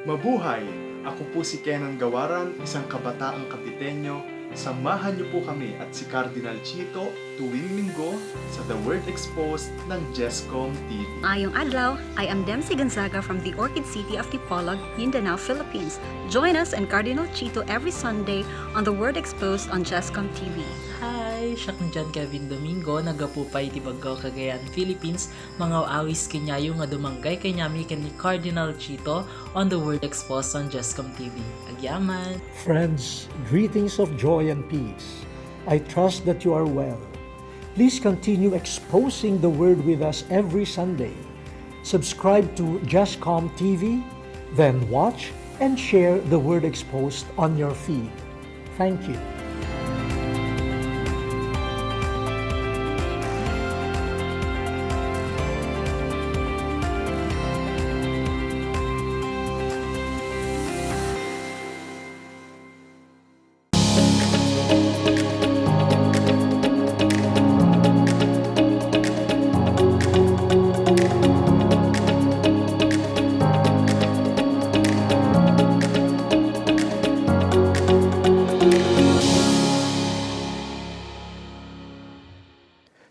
Mabuhay! Ako po si Kenan Gawaran, isang kabataang Kapitenyo. Samahan niyo po kami at si Cardinal Chito tuwing linggo sa The Word Exposed ng Jescom TV. Ngayong adlaw, I am Dempsey Gonzaga from the Orchid City of Dipolog, Mindanao, Philippines. Join us and Cardinal Chito every Sunday on The Word Exposed on Jescom TV. Hi! Siya kong John Kevin Domingo, nagapupay Tibagaw, Cagayan, Philippines. Mga awis kinyayo nga dumanggay kanyami ni Cardinal Chito on The Word Exposed on Jescom TV. Agyaman! Friends, greetings of joy and peace. I trust that you are well. Please continue exposing the Word with us every Sunday. Subscribe to Jescom TV, then watch and share the Word Exposed on your feed. Thank you.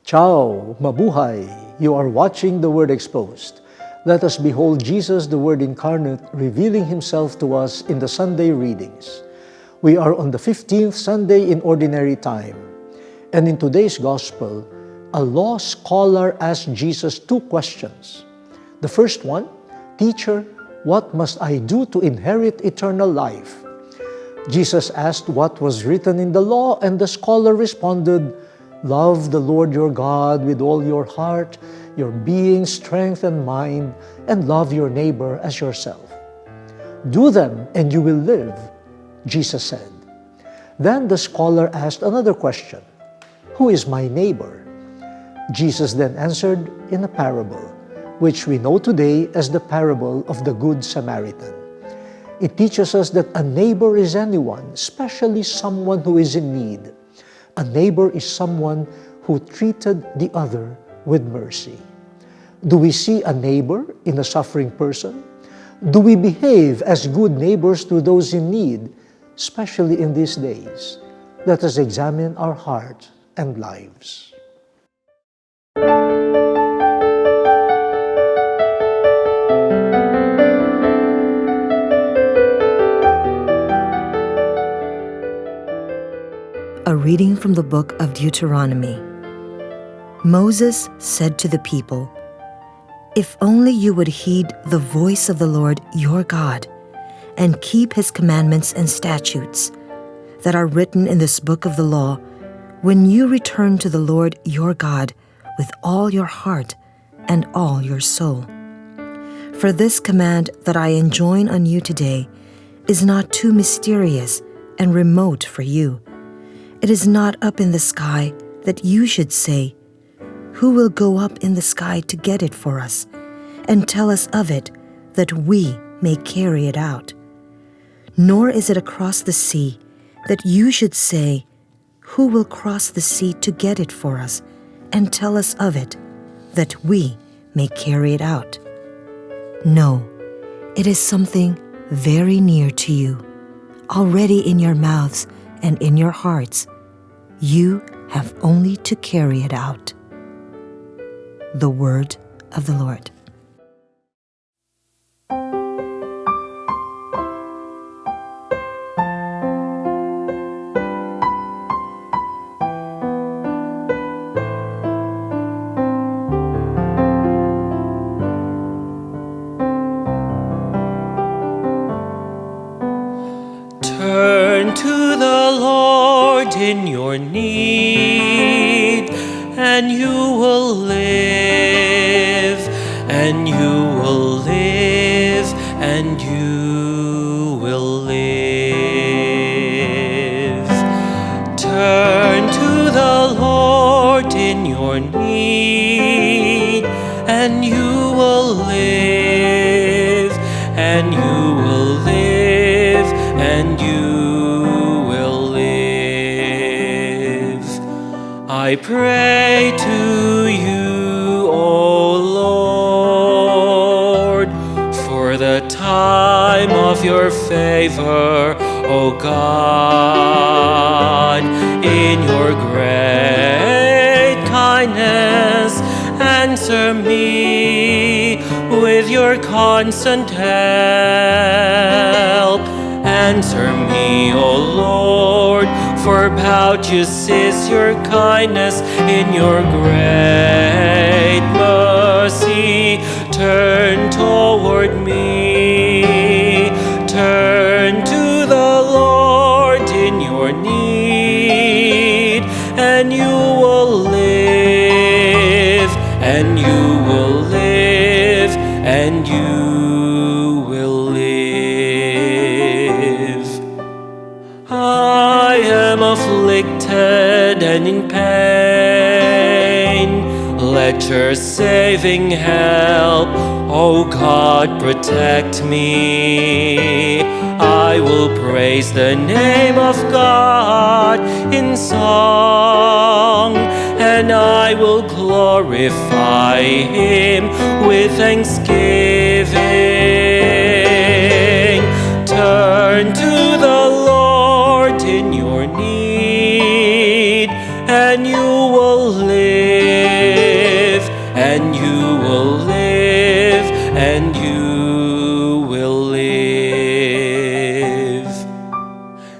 Ciao, mabuhay! You are watching The Word Exposed. Let us behold Jesus, the Word incarnate, revealing Himself to us in the Sunday readings. We are on the 15th Sunday in Ordinary Time. And in today's Gospel, a law scholar asked Jesus two questions. The first one, Teacher, what must I do to inherit eternal life? Jesus asked what was written in the law, and the scholar responded, Love the Lord your God with all your heart, your being, strength, and mind, and love your neighbor as yourself. Do them, and you will live, Jesus said. Then the scholar asked another question, Who is my neighbor? Jesus then answered in a parable, which we know today as the parable of the Good Samaritan. It teaches us that a neighbor is anyone, especially someone who is in need. A neighbor is someone who treated the other with mercy. Do we see a neighbor in a suffering person? Do we behave as good neighbors to those in need, especially in these days? Let us examine our heart and lives. A reading from the book of Deuteronomy. Moses said to the people, If only you would heed the voice of the Lord your God, and keep his commandments and statutes that are written in this book of the law, when you return to the Lord your God with all your heart and all your soul. For this command that I enjoin on you today is not too mysterious and remote for you. It is not up in the sky that you should say, Who will go up in the sky to get it for us, and tell us of it, that we may carry it out? Nor is it across the sea that you should say, Who will cross the sea to get it for us, and tell us of it, that we may carry it out? No, it is something very near to you, already in your mouths and in your hearts. You have only to carry it out. The word of the Lord. Turn to the Lord in your need, and you will live, and you will live, and you will live. Turn to the Lord in your need, and you will live, and you will live, and you will live. I pray to you, O Lord, for the time of of your favor, O God. In your great kindness, answer me with your constant help. Answer me, O Lord, for bounteous is your kindness. In your great mercy, turn toward me. Turn to the Lord in your need, and you will live, and you will live, and you will live. I am afflicted and in pain. Let your saving help, O God, protect me. I will praise the name of God in song, and I will glorify Him with thanksgiving. Turn to the Lord in your need, and you will live, and you will live, and you will live.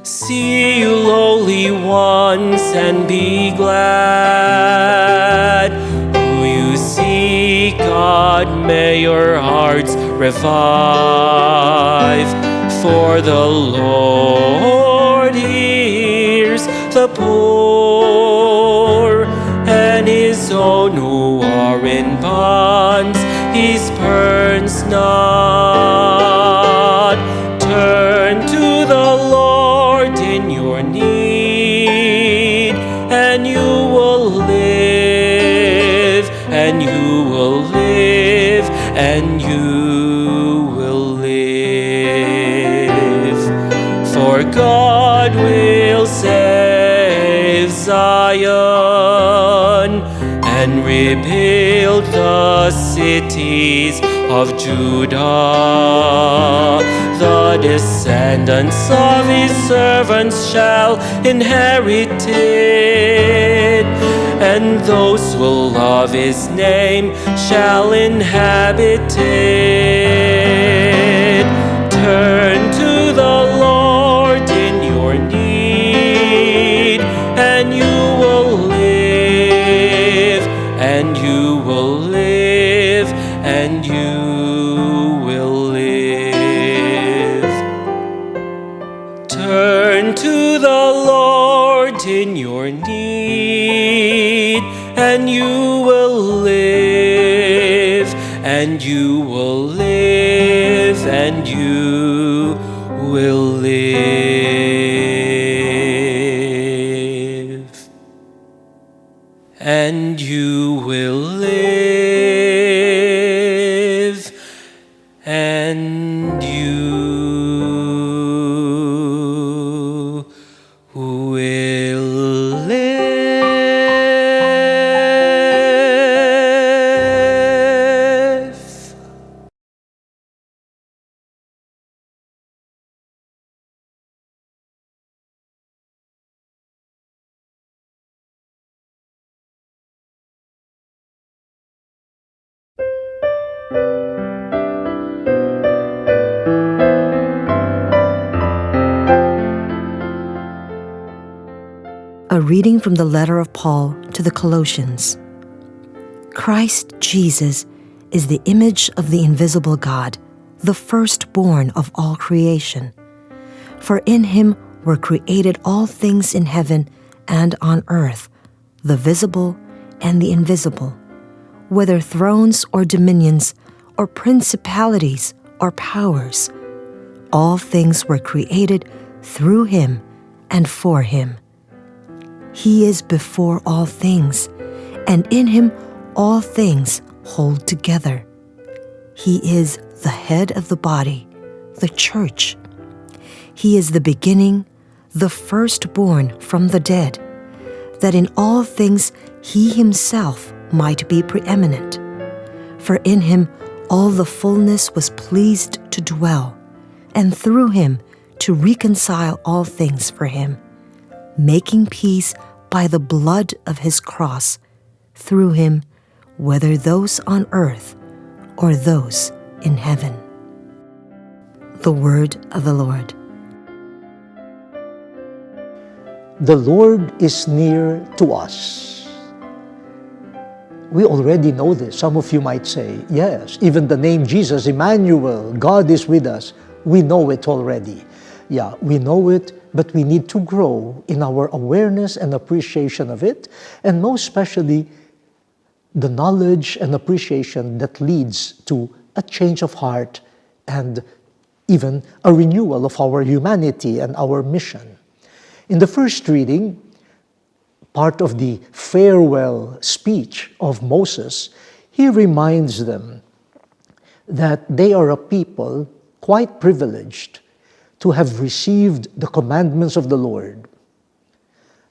See, you lowly ones, and be glad. Who you seek, God, may your hearts revive. For the Lord hears the poor, and his own who are in bonds He spurns not. Turn to the Lord in your need, and you will live, and you will live, and you will live. For God will save Zion and rebuild the cities of Judah. The descendants of his servants shall inherit it, and those who love his name shall inhabit it. Turn to the Lord in your need, and you will live, and you will live, and you will live. Turn to the Lord in your need, and you will live, and you will live, and you will live, and you will live, and you will live. A reading from the letter of Paul to the Colossians. Christ Jesus is the image of the invisible God, the firstborn of all creation. For in him were created all things in heaven and on earth, the visible and the invisible, whether thrones or dominions or principalities or powers. All things were created through him and for him. He is before all things, and in him all things hold together. He is the head of the body, the church. He is the beginning, the firstborn from the dead, that in all things he himself might be preeminent. For in him all the fullness was pleased to dwell, and through him to reconcile all things for him, making peace by the blood of his cross, through him, whether those on earth or those in heaven. The word of the Lord. The Lord is near to us. We already know this. Some of you might say, yes, even the name Jesus, Emmanuel, God is with us. We know it already. Yeah, we know it, but we need to grow in our awareness and appreciation of it, and most especially the knowledge and appreciation that leads to a change of heart and even a renewal of our humanity and our mission. In the first reading, part of the farewell speech of Moses, he reminds them that they are a people quite privileged to have received the commandments of the Lord.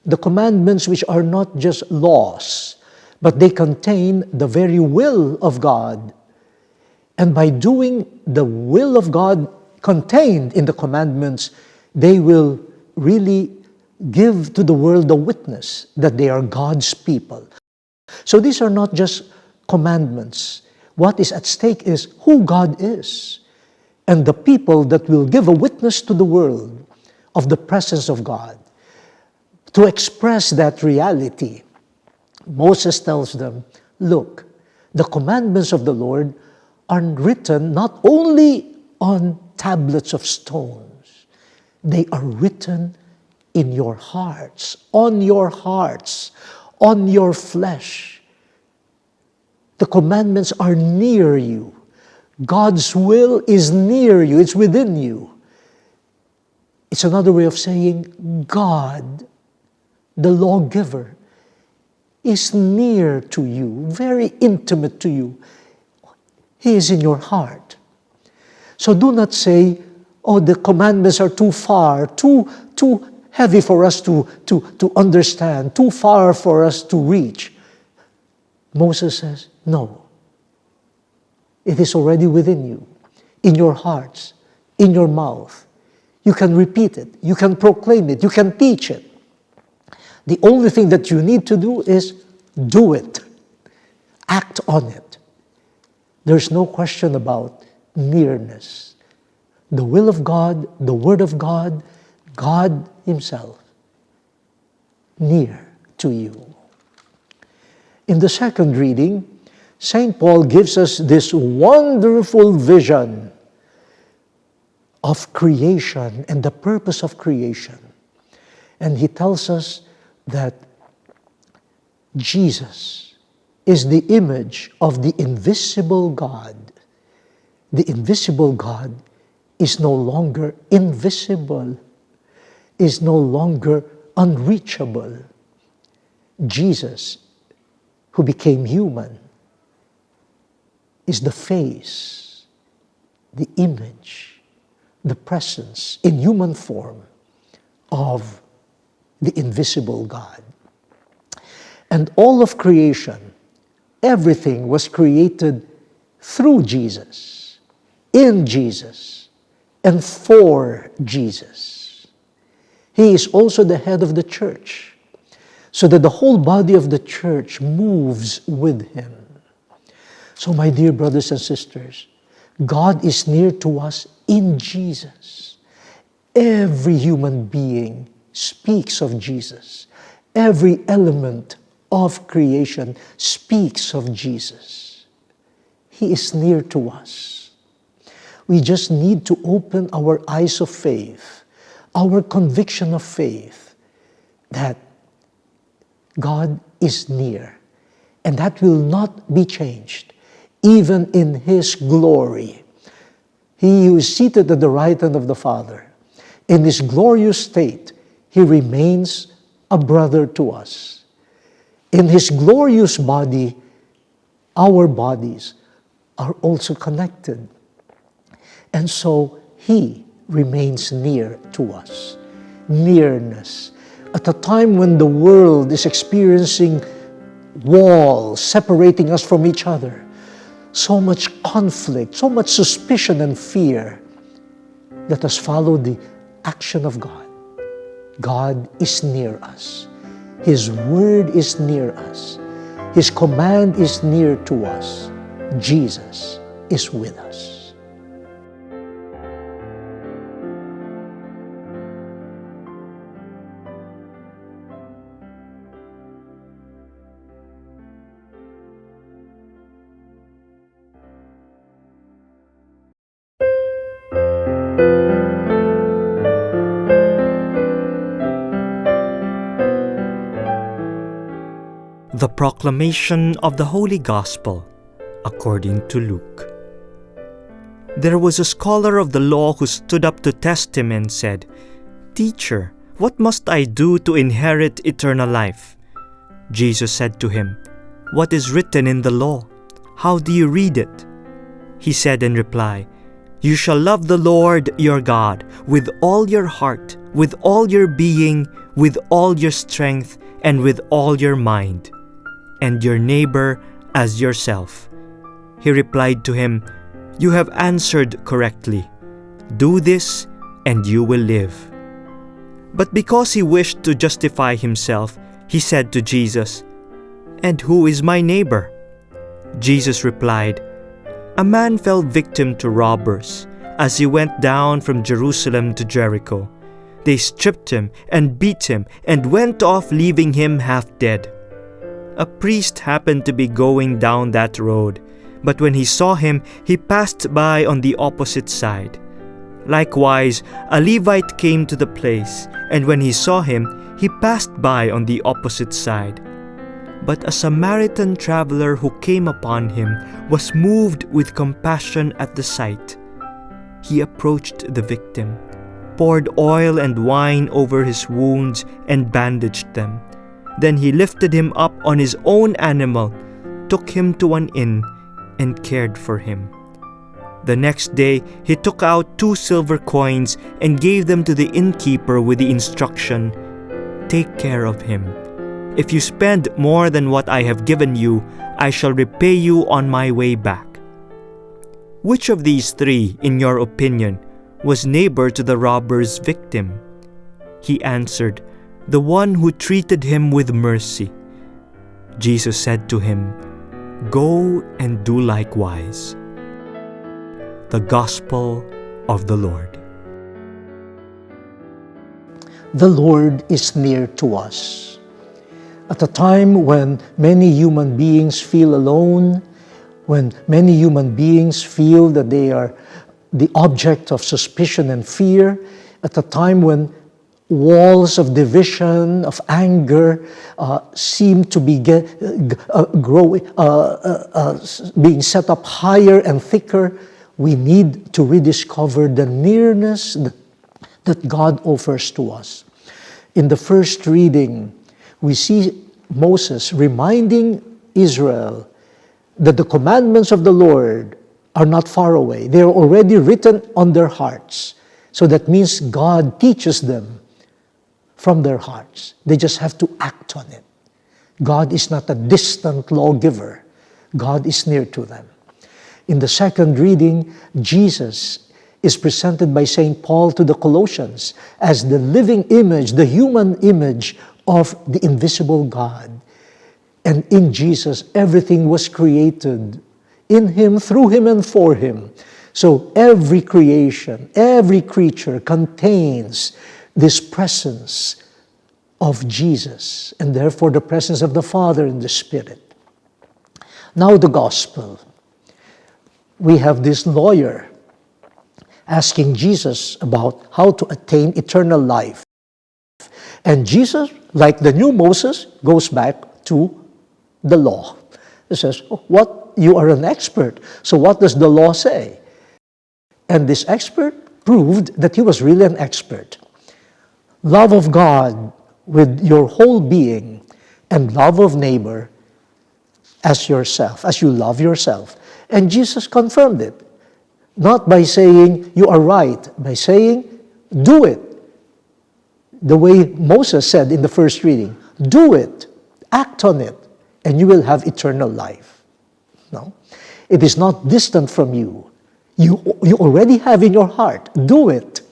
The commandments which are not just laws, but they contain the very will of God. And by doing the will of God contained in the commandments, they will really give to the world a witness that they are God's people. So these are not just commandments. What is at stake is who God is, and the people that will give a witness to the world of the presence of God. To express that reality, Moses tells them, look, the commandments of the Lord are written not only on tablets of stones, they are written in your hearts, on your flesh. The commandments are near you. God's will is near you. It's within you. It's another way of saying God, the lawgiver, is near to you, very intimate to you. He is in your heart. So do not say, oh, the commandments are too far, too heavy for us to understand, too far for us to reach. Moses says, no. It is already within you, in your hearts, in your mouth. You can repeat it, you can proclaim it, you can teach it. The only thing that you need to do is do it. Act on it. There's no question about nearness. The will of God, the Word of God, God Himself, near to you. In the second reading, St. Paul gives us this wonderful vision of creation and the purpose of creation. And he tells us that Jesus is the image of the invisible God. The invisible God is no longer invisible, is no longer unreachable. Jesus, who became human, is the face, the image, the presence in human form of the invisible God. And all of creation, everything was created through Jesus, in Jesus, and for Jesus. He is also the head of the church, so that the whole body of the church moves with Him. So, my dear brothers and sisters, God is near to us in Jesus. Every human being speaks of Jesus. Every element of creation speaks of Jesus. He is near to us. We just need to open our eyes of faith, our conviction of faith, that God is near, and that will not be changed. Even in His glory. He who is seated at the right hand of the Father, in His glorious state, He remains a brother to us. In His glorious body, our bodies are also connected. And so He remains near to us. Nearness. At a time when the world is experiencing walls separating us from each other, so much conflict, so much suspicion and fear, Let us follow the action of God. God is near us. His word is near us. His command is near to us. Jesus is with us. The proclamation of the Holy Gospel according to Luke. There was a scholar of the law who stood up to test him and said, "Teacher, what must I do to inherit eternal life?" Jesus said to him, "What is written in the law? How do you read it?" He said in reply, "You shall love the Lord your God with all your heart, with all your being, with all your strength, and with all your mind, and your neighbor as yourself." He replied to him, "You have answered correctly. Do this, and you will live." But because he wished to justify himself, he said to Jesus, "And who is my neighbor?" Jesus replied, "A man fell victim to robbers as he went down from Jerusalem to Jericho. They stripped him and beat him and went off, leaving him half dead. A priest happened to be going down that road, but when he saw him, he passed by on the opposite side. Likewise, a Levite came to the place, and when he saw him, he passed by on the opposite side. But a Samaritan traveler who came upon him was moved with compassion at the sight. He approached the victim, poured oil and wine over his wounds, and bandaged them. Then he lifted him up on his own animal, took him to an inn, and cared for him. The next day he took out 2 silver coins and gave them to the innkeeper with the instruction, "Take care of him. If you spend more than what I have given you, I shall repay you on my way back." Which of these 3, in your opinion, was neighbor to the robber's victim? He answered, "The one who treated him with mercy." Jesus said to him, "Go and do likewise." The Gospel of the Lord. The Lord is near to us. At a time when many human beings feel alone, when many human beings feel that they are the object of suspicion and fear, at a time when walls of division, of anger seem to be being set up higher and thicker, we need to rediscover the nearness that God offers to us. In the first reading, we see Moses reminding Israel that the commandments of the Lord are not far away. They are already written on their hearts. So that means God teaches them from their hearts. They just have to act on it. God is not a distant lawgiver. God is near to them. In the second reading, Jesus is presented by St. Paul to the Colossians as the living image, the human image of the invisible God. And in Jesus, everything was created in Him, through Him, and for Him. So every creation, every creature contains this presence of Jesus, and therefore the presence of the Father and the Spirit. Now the Gospel. We have this lawyer asking Jesus about how to attain eternal life. And Jesus, like the new Moses, goes back to the law. He says, you are an expert, so what does the law say? And this expert proved that he was really an expert. Love of God with your whole being, and love of neighbor as yourself, as you love yourself. And Jesus confirmed it. Not by saying, you are right, by saying, do it. The way Moses said in the first reading, do it, act on it, and you will have eternal life. No? It is not distant from you. You already have in your heart. Do it.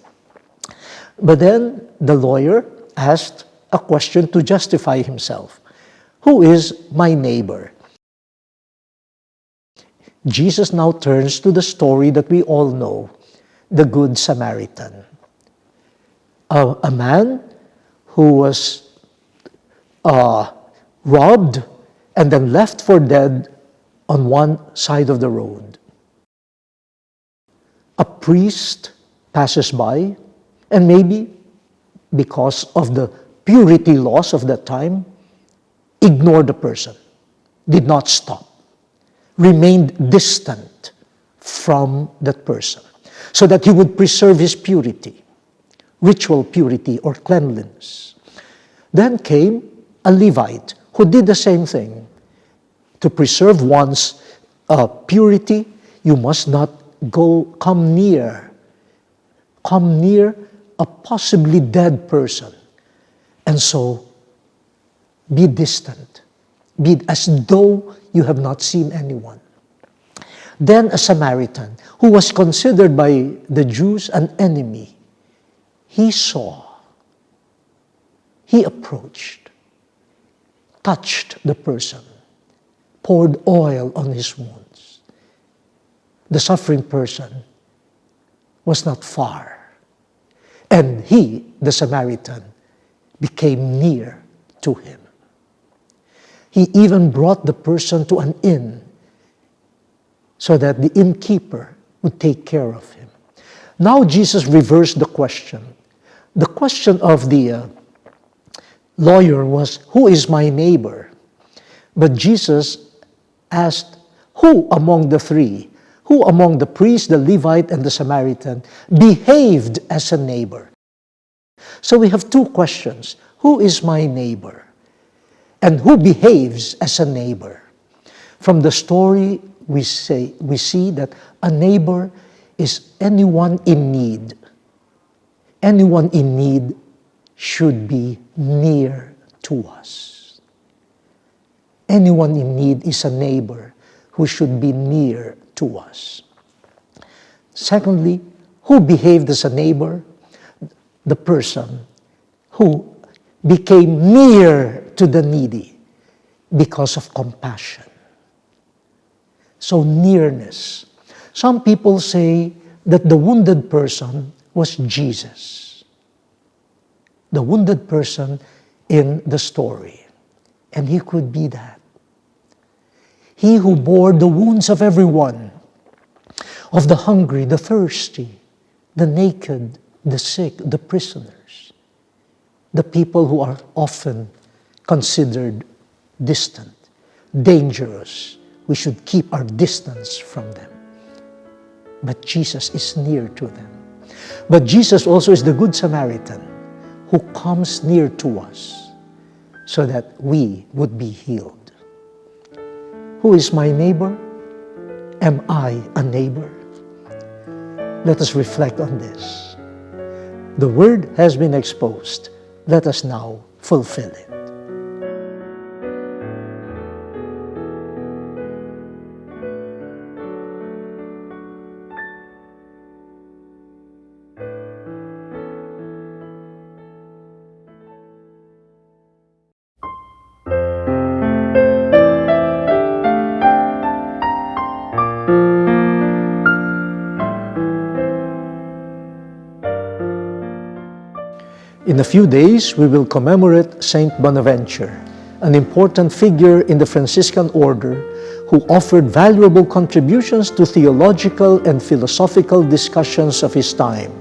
But then the lawyer asked a question to justify himself. Who is my neighbor? Jesus now turns to the story that we all know, the Good Samaritan. A man who was robbed and then left for dead on one side of the road. A priest passes by, and maybe because of the purity laws of that time, ignored the person, did not stop, remained distant from that person, so that he would preserve his purity, ritual purity or cleanliness. Then came a Levite who did the same thing. To preserve one's purity, you must not come near a possibly dead person. And so, be distant. Be as though you have not seen anyone. Then a Samaritan, who was considered by the Jews an enemy, he saw, he approached, touched the person, poured oil on his wounds. The suffering person was not far. And he, the Samaritan, became near to him. He even brought the person to an inn so that the innkeeper would take care of him. Now Jesus reversed the question. The question of the lawyer was, who is my neighbor? But Jesus asked, who among the three, who among the priest, the Levite, and the Samaritan behaved as a neighbor? So we have two questions. Who is my neighbor? And who behaves as a neighbor? From the story, we see that a neighbor is anyone in need. Anyone in need should be near to us. Anyone in need is a neighbor who should be near to us. Secondly, who behaved as a neighbor? The person who became near to the needy because of compassion. So nearness. Some people say that the wounded person was Jesus. The wounded person in the story. And he could be that. He who bore the wounds of everyone, of the hungry, the thirsty, the naked, the sick, the prisoners, the people who are often considered distant, dangerous. We should keep our distance from them. But Jesus is near to them. But Jesus also is the Good Samaritan who comes near to us so that we would be healed. Who is my neighbor? Am I a neighbor? Let us reflect on this. The word has been exposed. Let us now fulfill it. In a few days, we will commemorate Saint Bonaventure, an important figure in the Franciscan order who offered valuable contributions to theological and philosophical discussions of his time.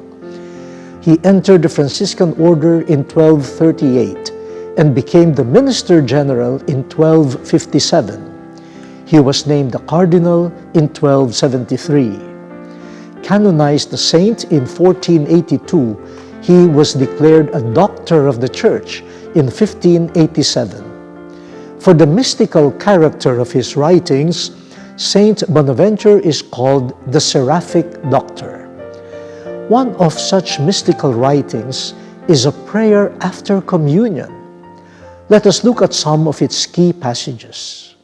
He entered the Franciscan order in 1238 and became the Minister General in 1257. He was named a Cardinal in 1273. Canonized a saint in 1482, he was declared a Doctor of the Church in 1587. For the mystical character of his writings, Saint Bonaventure is called the Seraphic Doctor. One of such mystical writings is a prayer after communion. Let us look at some of its key passages.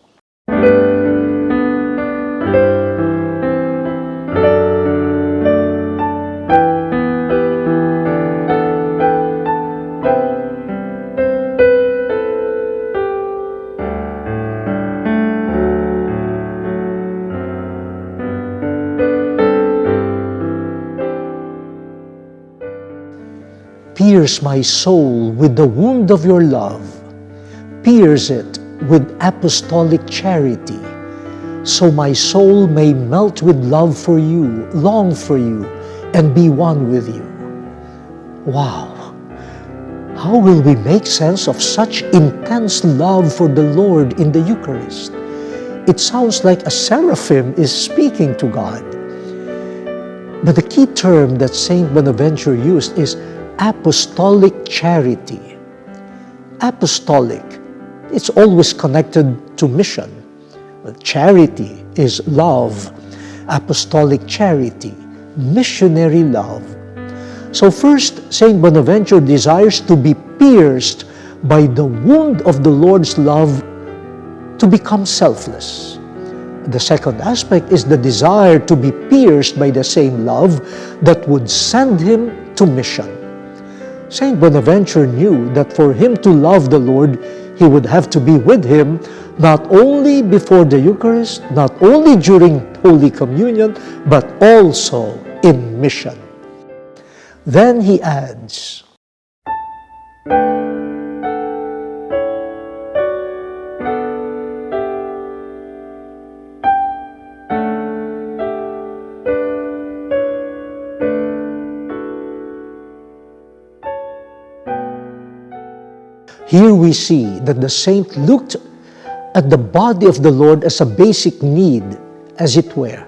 Pierce my soul with the wound of your love. Pierce it with apostolic charity, so my soul may melt with love for you, long for you, and be one with you. Wow! How will we make sense of such intense love for the Lord in the Eucharist? It sounds like a seraphim is speaking to God. But the key term that Saint Bonaventure used is apostolic charity. Apostolic, it's always connected to mission. Charity is love. Apostolic charity, missionary love. So first, Saint Bonaventure desires to be pierced by the wound of the Lord's love to become selfless. The second aspect is the desire to be pierced by the same love that would send him to mission. Saint Bonaventure knew that for him to love the Lord, he would have to be with him not only before the Eucharist, not only during Holy Communion, but also in mission. Then he adds, here we see that the saint looked at the body of the Lord as a basic need, as it were,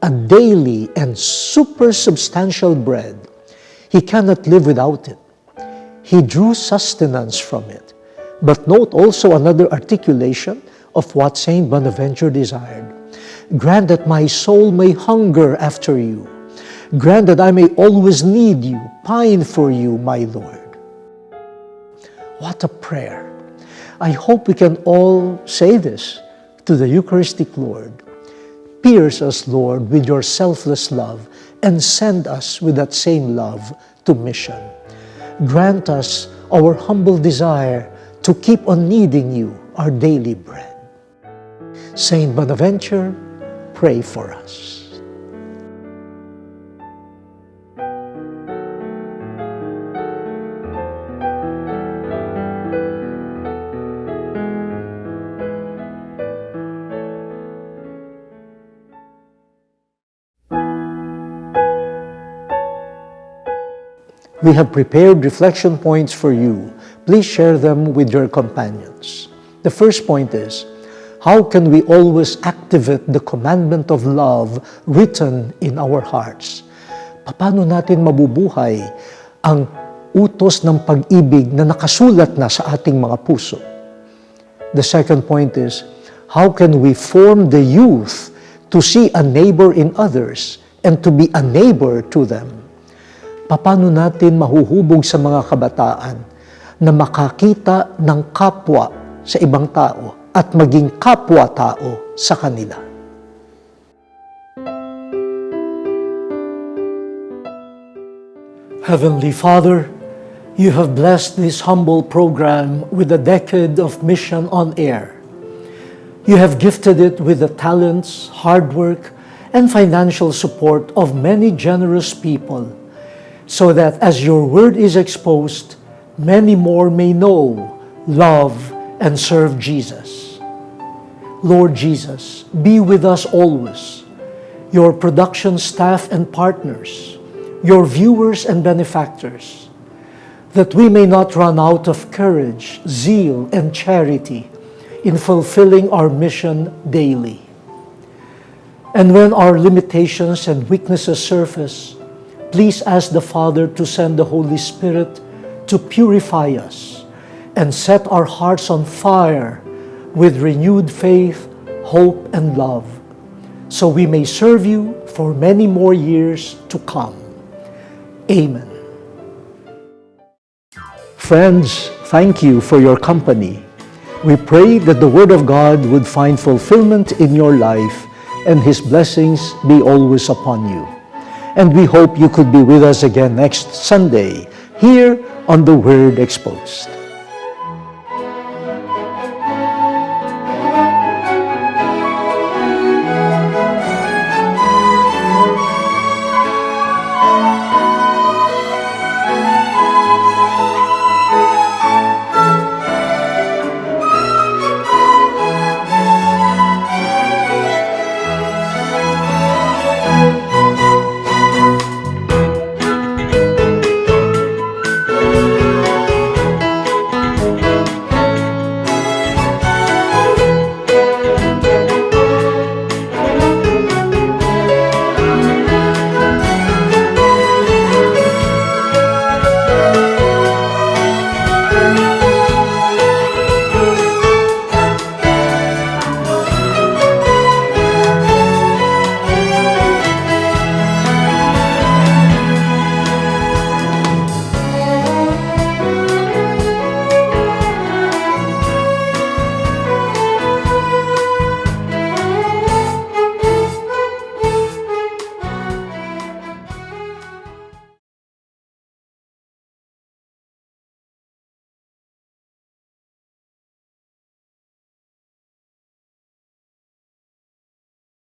a daily and supersubstantial bread. He cannot live without it. He drew sustenance from it. But note also another articulation of what Saint Bonaventure desired. Grant that my soul may hunger after you. Grant that I may always need you, pine for you, my Lord. What a prayer. I hope we can all say this to the Eucharistic Lord. Pierce us, Lord, with your selfless love and send us with that same love to mission. Grant us our humble desire to keep on needing you, our daily bread. Saint Bonaventure, pray for us. We have prepared reflection points for you. Please share them with your companions. The first point is, how can we always activate the commandment of love written in our hearts? Paano natin mabubuhay ang utos ng pag-ibig na nakasulat na sa ating mga puso? The second point is, how can we form the youth to see a neighbor in others and to be a neighbor to them? Paano natin mahuhubog sa mga kabataan na makakita ng kapwa sa ibang tao at maging kapwa-tao sa kanila? Heavenly Father, you have blessed this humble program with a decade of mission on air. You have gifted it with the talents, hard work, and financial support of many generous people, so that as your word is exposed, many more may know, love, and serve Jesus. Lord Jesus, be with us always, your production staff and partners, your viewers and benefactors, that we may not run out of courage, zeal, and charity in fulfilling our mission daily. And when our limitations and weaknesses surface, please ask the Father to send the Holy Spirit to purify us and set our hearts on fire with renewed faith, hope, and love, so we may serve you for many more years to come. Amen. Friends, thank you for your company. We pray that the Word of God would find fulfillment in your life and His blessings be always upon you. And we hope you could be with us again next Sunday here on The Word Exposed.